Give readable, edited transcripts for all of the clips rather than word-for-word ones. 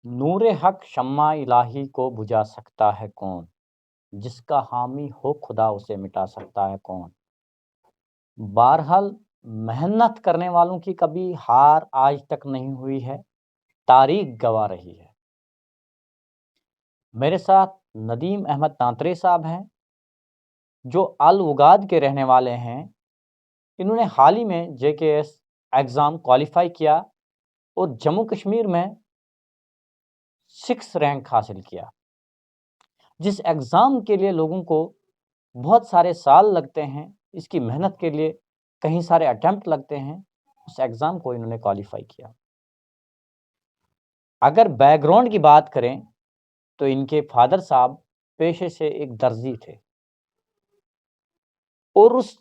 नूरे हक शम्मा इलाही को बुझा सकता है कौन, जिसका हामी हो खुदा उसे मिटा सकता है कौन। बहरहाल मेहनत करने वालों की कभी हार आज तक नहीं हुई है, तारीख गवा रही है। मेरे साथ नदीम अहमद तांतरे साहब हैं, जो अल उगाद के रहने वाले हैं। इन्होंने हाल ही में जेकेएस एग्ज़ाम क्वालिफाई किया और जम्मू कश्मीर में 6 रैंक हासिल किया। जिस एग्ज़ाम के लिए लोगों को बहुत सारे साल लगते हैं, इसकी मेहनत के लिए कहीं सारे अटेम्प्ट लगते हैं, उस एग्ज़ाम को इन्होंने क्वालिफाई किया। अगर बैकग्राउंड की बात करें तो इनके फादर साहब पेशे से एक दर्जी थे और उस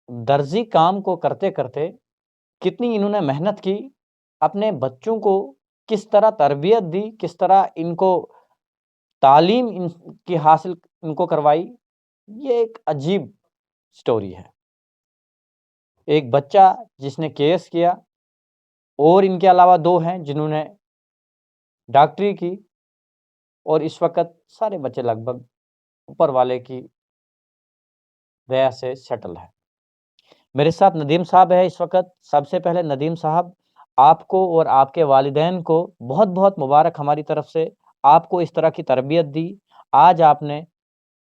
दर्जी काम को करते-करते कितनी इन्होंने मेहनत की, अपने बच्चों को किस तरह तरबियत दी, किस तरह इनको तालीम इनकी हासिल इनको करवाई, ये एक अजीब स्टोरी है। एक बच्चा जिसने केएस किया और इनके अलावा 2 हैं जिन्होंने डॉक्टरी की और इस वक़्त सारे बच्चे लगभग ऊपर वाले की दया से सेटल हैं। मेरे साथ नदीम साहब है इस वक़्त। सबसे पहले नदीम साहब, आपको और आपके वालिदैन को बहुत-बहुत मुबारक हमारी तरफ से। आपको इस तरह की तरबियत दी। आज आपने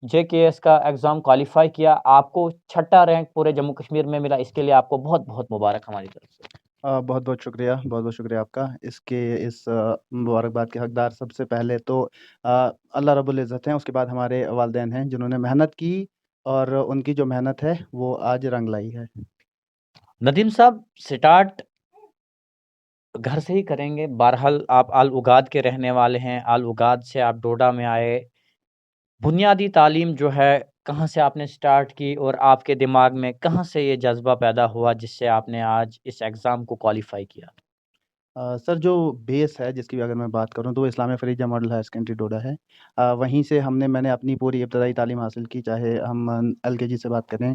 जेकेएस का एग्ज़ाम क्वालिफ़ाई किया, आपको छठा रैंक पूरे जम्मू कश्मीर में मिला, इसके लिए आपको बहुत-बहुत मुबारक हमारी तरफ से। बहुत-बहुत शुक्रिया, बहुत-बहुत शुक्रिया आपका। इस मुबारकबाद के हकदार सबसे पहले तो अल्लाह रब्बुल इज़्ज़त हैं, उसके बाद हमारे वालिदैन हैं, जिन्होंने मेहनत की और उनकी जो मेहनत है, वो आज रंग लाई है। नदीम साहब, स्टार्ट घर से ही करेंगे। बहरहाल आप अल उगाद के रहने वाले हैं, अल उगाद से आप डोडा में आए। बुनियादी तालीम जो है, कहाँ से आपने स्टार्ट की और आपके दिमाग में कहाँ से ये जज़्बा पैदा हुआ जिससे आपने आज इस एग्ज़ाम को क्वालिफ़ाई किया? सर जो बेस है जिसकी भी अगर मैं बात करूँ तो वो इस्लामिया फ़रीजा मॉडल हायर सेकेंडरी डोडा है। वहीं से मैंने अपनी पूरी इब्तदाई तालीम हासिल की, चाहे हम एलकेजी से बात करें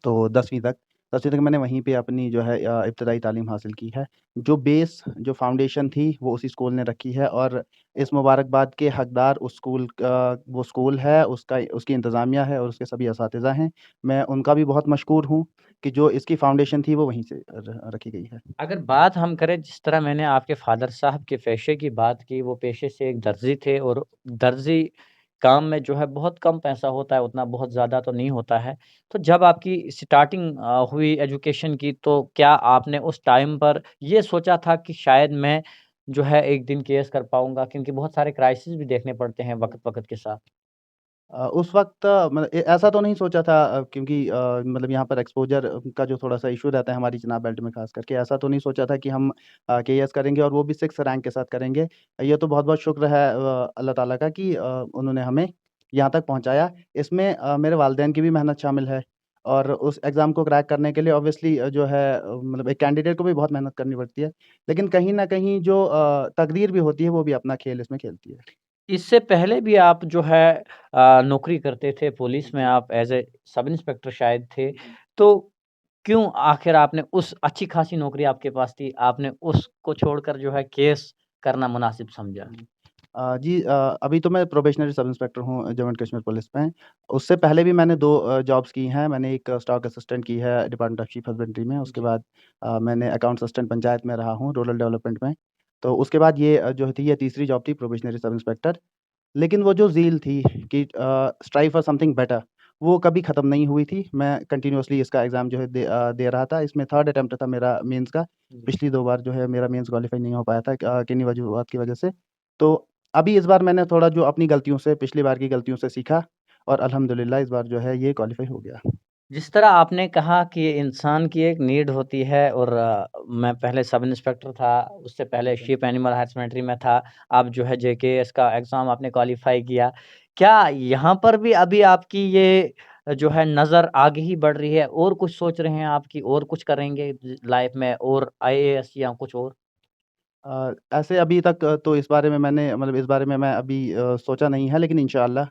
तो 10वीं तक मैंने वहीं पे अपनी जो है इब्तदाई तालीम हासिल की है। जो बेस, जो फ़ाउंडेशन थी वो उसी स्कूल ने रखी है और इस मुबारकबाद के हकदार वो स्कूल है, उसकी इंतज़ामिया है और उसके सभी असातिज़ा हैं। मैं उनका भी बहुत मशकूर हूँ कि जो इसकी फ़ाउंडेशन थी वो वहीं से रखी गई है। अगर बात हम करें, जिस तरह मैंने आपके फ़ादर साहब के पेशे की बात की, वो पेशे से एक दर्जी थे और दर्जी काम में जो है बहुत कम पैसा होता है, उतना बहुत ज़्यादा तो नहीं होता है। तो जब आपकी स्टार्टिंग हुई एजुकेशन की, तो क्या आपने उस टाइम पर ये सोचा था कि शायद मैं जो है एक दिन केएस कर पाऊँगा? क्योंकि बहुत सारे क्राइसिस भी देखने पड़ते हैं वक़्त-वक़्त के साथ। उस वक़्त मतलब ऐसा तो नहीं सोचा था क्योंकि मतलब यहाँ पर एक्सपोज़र का जो थोड़ा-सा इश्यू रहता है हमारी चिनाब बेल्ट में ख़ास करके, ऐसा तो नहीं सोचा था कि हम केएस करेंगे और वो भी 6 रैंक के साथ करेंगे। ये तो बहुत-बहुत शुक्र है अल्लाह ताला का कि उन्होंने हमें यहाँ तक पहुँचाया। इसमें मेरे वालिदैन की भी मेहनत शामिल है और उस एग्ज़ाम को क्रैक करने के लिए ऑब्वियसली जो है मतलब एक कैंडिडेट को भी बहुत मेहनत करनी पड़ती है। लेकिन कहीं न कहीं जो तकदीर भी होती है, वो भी अपना खेल इसमें खेलती है। इससे पहले भी आप जो है नौकरी करते थे, पुलिस में आप एज़ ए सब इंस्पेक्टर शायद थे। तो क्यों आखिर आपने उस अच्छी खासी नौकरी आपके पास थी, आपने उसको छोड़कर जो है केस करना मुनासिब समझा? जी अभी तो मैं प्रोबेशनरी सब इंस्पेक्टर हूँ जम्मू एंड कश्मीर पुलिस में। उससे पहले भी मैंने 2 जॉब्स की हैं। मैंने एक स्टॉक असिस्टेंट की है डिपार्टमेंट ऑफ चीफ हस्बेंड्री में। उसके जी। बाद मैंने अकाउंट्स असिस्टेंट पंचायत में रहा हूँ, रूरल डेवलपमेंट में। तो उसके बाद ये जो थी ये तीसरी जॉब थी प्रोबेशनरी सब इंस्पेक्टर। लेकिन वो जो ज़ील थी कि स्ट्राइव फॉर समथिंग बेटर, वो कभी ख़त्म नहीं हुई थी। मैं कंटिन्यूअसली इसका एग्ज़ाम जो है दे रहा था। इसमें 3rd अटेम्प्ट था मेरा मेंस का। जी। पिछली 2 बार जो है मेरा मेंस क्वालीफाई नहीं हो पाया था किन्हीं वजूहात की वजह से। तो अभी इस बार मैंने थोड़ा जो अपनी गलतियों से पिछली बार की गलतियों से सीखा और अल्हम्दुलिल्लाह इस बार जो है ये क्वालीफाई हो गया। जिस तरह आपने कहा कि इंसान की एक नीड होती है और मैं पहले सब इंस्पेक्टर था, उससे पहले शिप एनिमल हस्बेंड्री में था, अब जो है जेकेएस का एग्ज़ाम आपने क्वालिफ़ाई किया। क्या यहाँ पर भी अभी आपकी ये जो है नज़र आगे ही बढ़ रही है और कुछ सोच रहे हैं आप कि और कुछ करेंगे लाइफ़ में और आईएएस या कुछ और? ऐसे अभी तक तो इस बारे में मैंने मतलब इस बारे में मैं अभी सोचा नहीं है लेकिन इंशाअल्लाह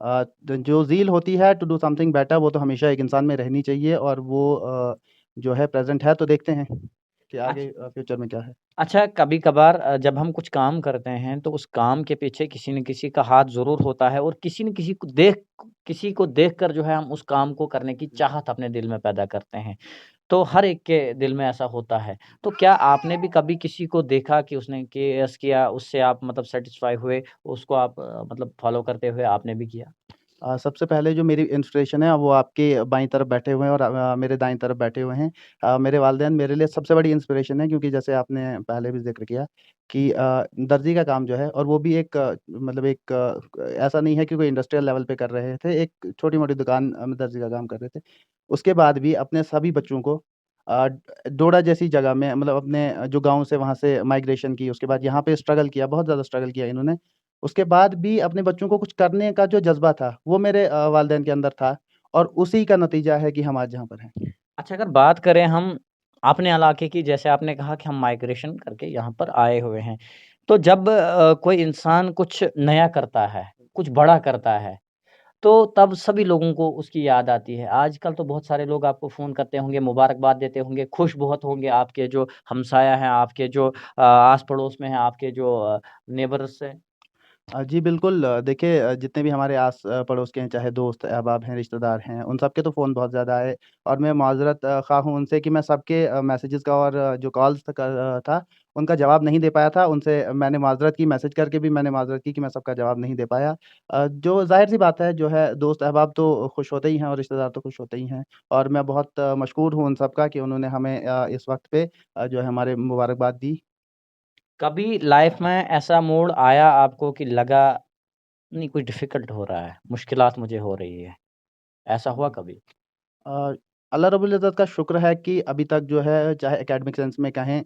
जो ज़ील होती है टू डू समथिंग बेटर वो तो हमेशा एक इंसान में रहनी चाहिए और वो जो है प्रेज़ेंट है तो देखते हैं। कि अच्छ आगे फ्यूचर में क्या है? अच्छा, कभी-कभार जब हम कुछ काम करते हैं, तो उस काम के पीछे किसी न किसी का हाथ ज़रूर होता है और किसी न किसी को देखकर जो है हम उस काम को करने की चाहत अपने दिल में पैदा करते हैं। तो हर एक के दिल में ऐसा होता है। तो क्या आपने भी कभी किसी को देखा कि उसने केएस किया, उससे आप मतलब सैटिस्फाई हुए, उसको आप मतलब फ़ॉलो करते हुए आपने भी किया? सबसे पहले जो मेरी इंस्पिरेशन है वो आपके बाईं तरफ बैठे हुए हैं और मेरे दाईं तरफ बैठे हुए हैं। मेरे वालिदैन मेरे लिए सबसे बड़ी इंस्पिरेशन है, क्योंकि जैसे आपने पहले भी ज़िक्र किया कि दर्जी का काम जो है, और वो भी एक मतलब एक ऐसा नहीं है कि कोई इंडस्ट्रियल लेवल पे कर रहे थे, एक छोटी-मोटी दुकान में दर्जी का काम कर रहे थे। उसके बाद भी अपने सभी बच्चों को डोडा जैसी जगह में, मतलब अपने जो गाँव से वहाँ से माइग्रेशन की, उसके बाद यहाँ पे स्ट्रगल किया, बहुत ज़्यादा स्ट्रगल किया इन्होंने। उसके बाद भी अपने बच्चों को कुछ करने का जो जज़्बा था, वो मेरे वालिदैन के अंदर था, और उसी का नतीजा है कि हम आज यहाँ पर हैं। अच्छा, अगर बात करें हम अपने इलाके की, जैसे आपने कहा कि हम माइग्रेशन करके यहाँ पर आए हुए हैं। तो जब कोई इंसान कुछ नया करता है, कुछ बड़ा करता है, तो तब सभी लोगों को उसकी याद आती है। आजकल तो बहुत सारे लोग आपको फ़ोन करते होंगे, मुबारकबाद देते होंगे, खुश बहुत होंगे आपके जो हमसाया हैं, आपके जो आस-पड़ोस में हैं, आपके जो नेबर्स हैं। जी बिल्कुल, देखिए, जितने भी हमारे पड़ोस के हैं, चाहे दोस्त अहबाब हैं, रिश्तेदार हैं, उन सबके तो फ़ोन बहुत ज़्यादा आए, और मैं माज़रत ख़्वाह हूँ उनसे कि मैं सबके मैसेजेस का और जो कॉल्स था, उनका जवाब नहीं दे पाया था। उनसे मैंने माज़रत की, मैसेज करके भी मैंने माज़रत की कि मैं सबका जवाब नहीं दे पाया। जो ज़ाहिर-सी बात है, जो है दोस्त अहबाब तो खुश होते ही हैं और रिश्तेदार तो खुश होते ही हैं, और मैं बहुत मशकूर हूँ उन सबका कि उन्होंने हमें इस वक़्त पे जो है हमारे मुबारकबाद दी। कभी लाइफ़ में ऐसा मोड़ आया आपको कि लगा नहीं कुछ डिफ़िकल्ट हो रहा है, मुश्किलात मुझे हो रही है, ऐसा हुआ कभी? अ, अल्लाह रब्बुल इज़्ज़त का शुक्र है कि अभी तक जो है, चाहे एकेडमिक सेंस में कहें,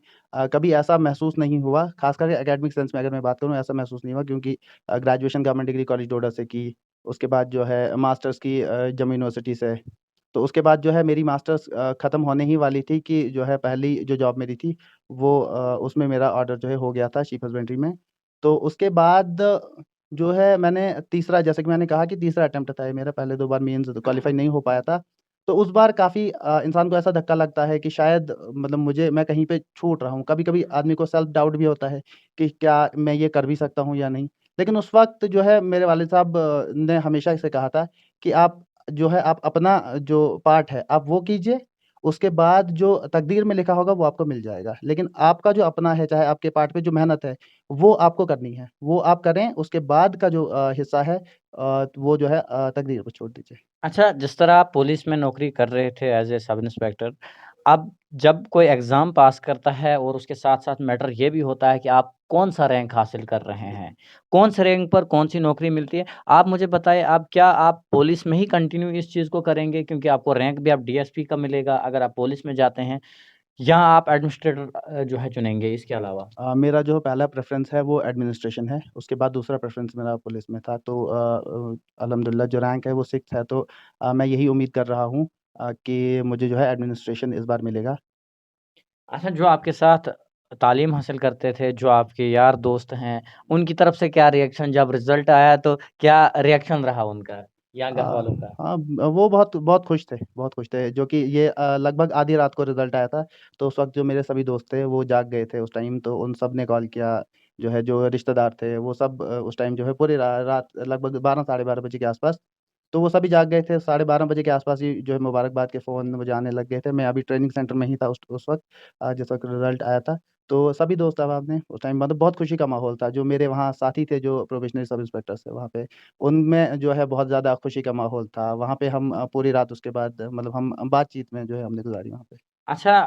कभी ऐसा महसूस नहीं हुआ। ख़ास करके एकेडमिक सेंस में अगर मैं बात करूँ, ऐसा महसूस नहीं हुआ, क्योंकि ग्रेजुएशन गवर्नमेंट डिग्री कॉलेज डोडा से की, उसके बाद जो है मास्टर्स की जम्मू यूनिवर्सिटी से। तो उसके बाद जो है मेरी मास्टर्स ख़त्म होने ही वाली थी कि जो है पहली जो जॉब मेरी थी, वो उसमें मेरा ऑर्डर जो है हो गया था चीफ हसबेंड्री में। तो उसके बाद जो है मैंने तीसरा, जैसे कि मैंने कहा कि तीसरा अटेम्प्ट था ये मेरा, पहले 2 बार मेंस क्वालीफाई नहीं हो पाया था। तो उस बार काफ़ी इंसान को ऐसा धक्का लगता है कि शायद मतलब मैं कहीं पे छूट रहा हूँ। कभी-कभी आदमी को सेल्फ डाउट भी होता है कि क्या मैं ये कर भी सकता हूँ या नहीं? लेकिन उस वक़्त जो है मेरे वालिद साहब ने हमेशा से कहा था कि आप जो है, आप अपना जो पार्ट है आप वो कीजिए, उसके बाद जो तकदीर में लिखा होगा वो आपको मिल जाएगा। लेकिन आपका जो अपना है, चाहे आपके पार्ट पे जो मेहनत है, वो आपको करनी है। वो आप करें, उसके बाद का जो हिस्सा है वो जो है तकदीर पे छोड़ दीजिए। अच्छा, जिस तरह आप पुलिस में नौकरी कर रहे थे एज़ ए सब इंस्पेक्टर, अब जब कोई एग्ज़ाम पास करता है और उसके साथ-साथ मैटर ये भी होता है कि आप कौन-सा रैंक हासिल कर रहे हैं, कौन-से रैंक पर कौन-सी नौकरी मिलती है। आप मुझे बताइए अब क्या आप पुलिस में ही कंटिन्यू इस चीज़ को करेंगे क्योंकि आपको रैंक भी अब डीएसपी का मिलेगा अगर आप पुलिस में जाते हैं या आप एडमिनिस्ट्रेटर जो है चुनेंगे इसके अलावा? मेरा जो पहला प्रेफ़रेंस है वो एडमिनिस्ट्रेशन है, उसके बाद दूसरा प्रेफ़रेंस मेरा पुलिस में था। तो अल्हम्दुलिल्लाह जो रैंक है वो 6th है, तो मैं यही उम्मीद कर रहा हूँ कि मुझे जो है एडमिनिस्ट्रेशन इस बार मिलेगा। अच्छा, जो आपके साथ तालीम हासिल करते थे, जो आपके यार दोस्त हैं, उनकी तरफ से क्या रिएक्शन जब रिज़ल्ट आया तो क्या रिएक्शन रहा उनका या अ, घरवालों का? हाँ, वो बहुत बहुत खुश थे, बहुत खुश थे, जो कि ये लगभग आधी रात को रिज़ल्ट आया था। तो उस वक़्त जो मेरे सभी दोस्त थे वो जाग गए थे उस टाइम, तो उन सब ने कॉल किया, जो है जो रिश्तेदार थे वो सब उस टाइम जो है पूरी रात लगभग 12 साढ़े 12 बजे के आस-पास, तो वो सभी जाग गए थे। साढ़े 12 बजे के आस-पास ही जो है मुबारकबाद के फ़ोन मुझे आने लग गए थे। मैं अभी ट्रेनिंग सेंटर में ही था उस वक़्त, जिस वक़्त रिज़ल्ट आया था। तो सभी दोस्त अहबाब ने उस टाइम मतलब बहुत खुशी का माहौल था। जो मेरे वहाँ साथी थे, जो प्रोबेशनरी सब इंस्पेक्टर्स थे वहाँ पे, उनमें जो है बहुत ज़्यादा खुशी का माहौल था। वहाँ पे हम पूरी रात उसके बाद मतलब हम बातचीत में जो है हमने गुज़ारी वहाँ पे। अच्छा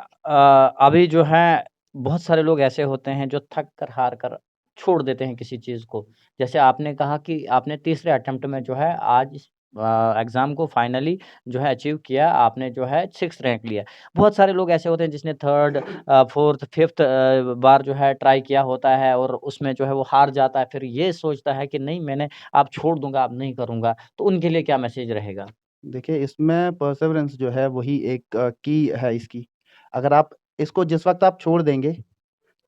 अभी जो है बहुत सारे लोग ऐसे होते हैं जो थक कर, हार कर छोड़ देते हैं किसी चीज़ को। जैसे आपने कहा कि आपने तीसरे अटेम्प्ट में जो है आज इस एग्ज़ाम को फाइनली जो है अचीव किया, आपने जो है 6th रैंक लिया। बहुत सारे लोग ऐसे होते हैं जिसने 3rd 4th 5th बार जो है ट्राई किया होता है और उसमें जो है वो हार जाता है। फिर ये सोचता है कि नहीं मैंने अब छोड़ दूँगा, अब नहीं करूँगा। तो उनके लिए क्या मैसेज रहेगा? देखिए, इसमें परसेवरेंस जो है वही एक की है इसकी। अगर आप इसको जिस वक़्त आप छोड़ देंगे,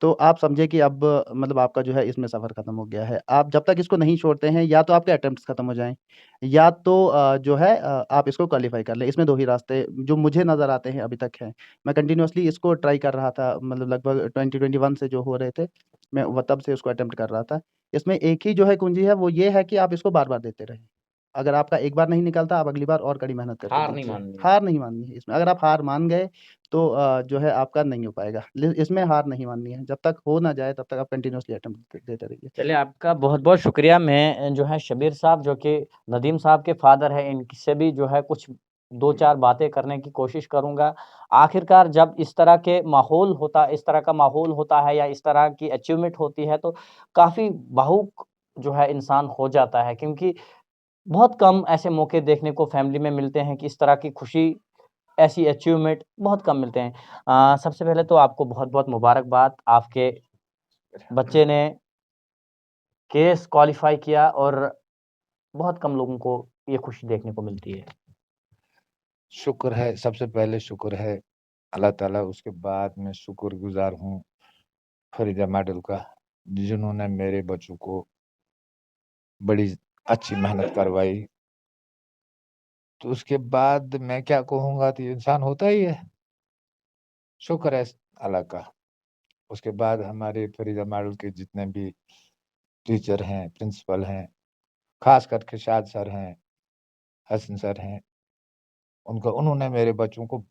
तो आप समझे कि अब मतलब आपका जो है इसमें सफ़र ख़त्म हो गया है। आप जब तक इसको नहीं छोड़ते हैं, या तो आपके अटेम्प्ट्स ख़त्म हो जाएँ, या तो जो है आप इसको क्वालीफ़ाई कर लें। इसमें 2 ही रास्ते जो मुझे नज़र आते हैं अभी तक हैं। मैं कंटिन्यूअसली इसको ट्राई कर रहा था, मतलब लगभग 2021 से जो हो रहे थे, मैं वो तब से उसको अटेम्प्ट कर रहा था। इसमें एक ही जो है कुंजी है, वो ये है कि आप इसको बार-बार देते रहें। अगर आपका एक बार नहीं निकलता, आप अगली बार और कड़ी मेहनत करके हार नहीं देखिए। माननी है। हार नहीं माननी है इसमें। अगर आप हार मान गए, तो जो है आपका नहीं हो पाएगा। लि इसमें हार नहीं माननी है। जब तक हो ना जाए, तब तक आप कंटिन्यूअसली अटेम्प्ट देते रहिए। चलिए, आपका बहुत-बहुत शुक्रिया। मैं जो है शब्बीर साहब, जो कि नदीम साहब के फ़ादर हैं, इनसे भी जो है कुछ 2-4 बातें करने की कोशिश करूँगा। आखिरकार जब इस तरह इस तरह का माहौल होता है या इस तरह की अचीवमेंट होती है, तो काफ़ी भावुक जो है इंसान हो जाता है, क्योंकि बहुत कम ऐसे मौके देखने को फैमिली में मिलते हैं कि इस तरह की खुशी, ऐसी अचीवमेंट बहुत कम मिलते हैं। सबसे पहले तो आपको बहुत-बहुत मुबारकबाद, आपके बच्चे ने केस क्वालीफाई किया, और बहुत कम लोगों को ये खुशी देखने को मिलती है। शुक्र है, सबसे पहले शुक्र है अल्लाह ताला, उसके बाद मैं शुक्रगुज़ार हूँ फरीदा मॉडल का, जिन्होंने मेरे बच्चों को बड़ी अच्छी मेहनत करवाई। तो उसके बाद मैं क्या कहूँगा, तो ये इंसान होता ही है। शुक्र है अल्लाह का। उसके बाद हमारे फरीदा मॉडल के जितने भी टीचर हैं, प्रिंसिपल हैं, ख़ास करके शाद सर हैं, हसन सर हैं, उन्होंने मेरे बच्चों को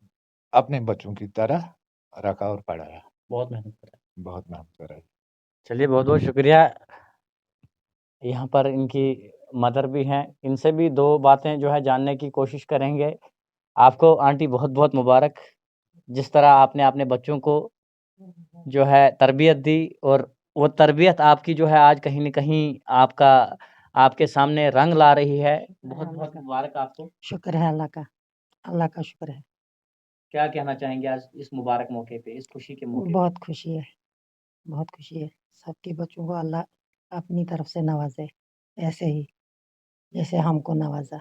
अपने बच्चों की तरह रखा और पढ़ाया। बहुत मेहनत करा। बहुत मेहनत कराई। चलिए, बहुत-बहुत शुक्रिया। यहाँ पर इनकी मदर भी हैं, इनसे भी 2 बातें जो है जानने की कोशिश करेंगे। आपको आंटी बहुत-बहुत मुबारक, जिस तरह आपने अपने बच्चों को जो है तरबियत दी, और वो तरबियत आपकी जो है आज कहीं न कहीं आपके सामने रंग ला रही है। बहुत-बहुत मुबारक आपको। शुक्र है अल्लाह का शुक्र है। क्या कहना चाहेंगे आज इस मुबारक मौके पे, इस खुशी के मौके पे? बहुत खुशी है। सबके बच्चों को अल्लाह अपनी तरफ से नवाज़े, ऐसे ही जैसे हमको नवाज़ा।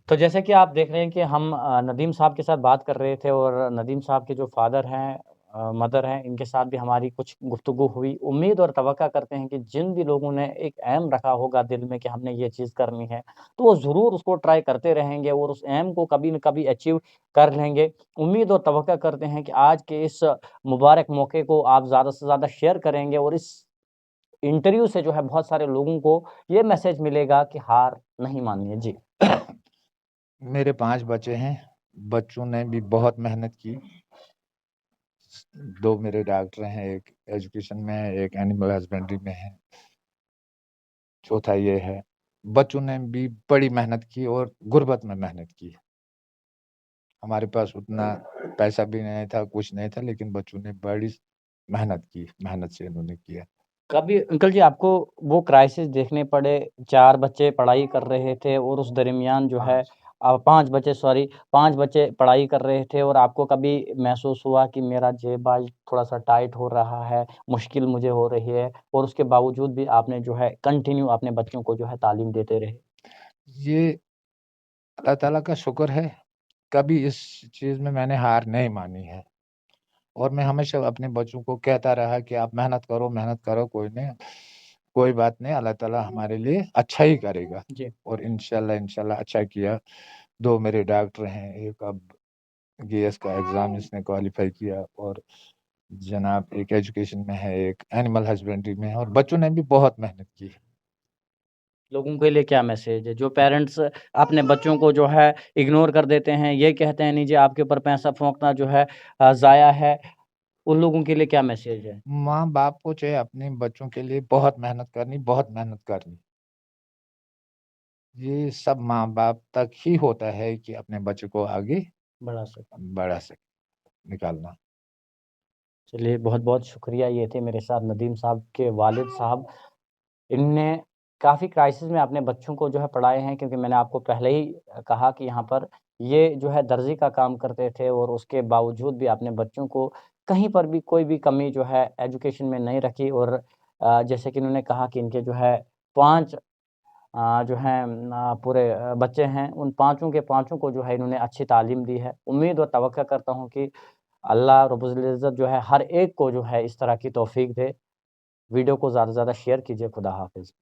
तो जैसे कि आप देख रहे हैं कि हम नदीम साहब के साथ बात कर रहे थे, और नदीम साहब के जो फ़ादर हैं, मदर हैं, इनके साथ भी हमारी कुछ गुफ्तगू हुई। उम्मीद और तवक्का करते हैं कि जिन भी लोगों ने एक ऐम रखा होगा दिल में कि हमने ये चीज़ करनी है, तो वो ज़रूर उसको ट्राई करते रहेंगे और उस ऐम को कभी न कभी अचीव कर लेंगे। उम्मीद और तवक्का करते हैं कि आज के इस मुबारक मौके को आप ज़्यादा से ज़्यादा शेयर करेंगे, और इस इंटरव्यू से जो है बहुत सारे लोगों को ये मैसेज मिलेगा कि हार नहीं माननी है। जी। मेरे 5 बच्चे हैं, बच्चों ने भी बहुत मेहनत की। 2 मेरे डॉक्टर हैं, एक एजुकेशन में है, एक एनिमल हस्बेंड्री में है, चौथा ये है। बच्चों ने भी बड़ी मेहनत की और गुर्बत में मेहनत की। हमारे पास उतना पैसा भी नहीं था, कुछ नहीं था, लेकिन बच्चों ने बड़ी मेहनत की, मेहनत से इन्होंने किया। कभी अंकल जी आपको वो क्राइसिस देखने पड़े, 4 बच्चे पढ़ाई कर रहे थे, और उस दरमियान जो है 5 बच्चे पढ़ाई कर रहे थे, और आपको कभी महसूस हुआ कि मेरा जेब आज थोड़ा-सा टाइट हो रहा है, मुश्किल मुझे हो रही है, और उसके बावजूद भी आपने जो है कंटिन्यू अपने बच्चों को जो है तालीम देते रहे? ये अल्लाह ताला का शुक्र है, कभी इस चीज़ में मैंने हार नहीं मानी है, और मैं हमेशा अपने बच्चों को कहता रहा कि आप मेहनत करो, कोई बात नहीं, अल्लाह ताला हमारे लिए अच्छा ही करेगा। जी। और इंशाल्लाह अच्छा किया। 2 मेरे डॉक्टर हैं, एक अब गेएस का एग्ज़ाम इसने क्वालीफाई किया, और जनाब एक एजुकेशन में है, एक एनिमल हस्बेंड्री में है, और बच्चों ने भी बहुत मेहनत की। लोगों के लिए क्या मैसेज है? जो पेरेंट्स अपने बच्चों को जो है इग्नोर कर देते हैं, ये कहते हैं नहीं जी आपके ऊपर पैसा फूँकना जो है ज़ाया है, उन लोगों के लिए क्या मैसेज है? माँ-बाप को चाहिए अपने बच्चों के लिए बहुत मेहनत करनी, बहुत मेहनत करनी। ये सब माँ-बाप तक ही होता है कि अपने बच्चे को आगे बढ़ा सकें। बढ़ा सके, निकालना। चलिए, बहुत-बहुत शुक्रिया। ये थे मेरे साथ नदीम साहब के वालिद साहब। इनने काफ़ी क्राइसिस में अपने बच्चों को जो है पढ़ाए हैं, क्योंकि मैंने आपको पहले ही कहा कि यहाँ पर ये जो है दर्जी का काम करते थे, और उसके बावजूद भी अपने बच्चों को कहीं पर भी कोई भी कमी जो है एजुकेशन में नहीं रखी, और जैसे कि उन्होंने कहा कि इनके जो है 5 जो हैं पूरे बच्चे हैं, उन पाँचों के पाँचों को जो है इन्होंने अच्छी तालीम दी है। उम्मीद और तवक्का करता हूँ कि अल्लाह रब्बुल इज़्ज़त जो है हर एक को जो है इस तरह की तौफ़ीक दे। वीडियो को ज़्यादा से ज़्यादा शेयर कीजिए। खुदा हाफ़िज़।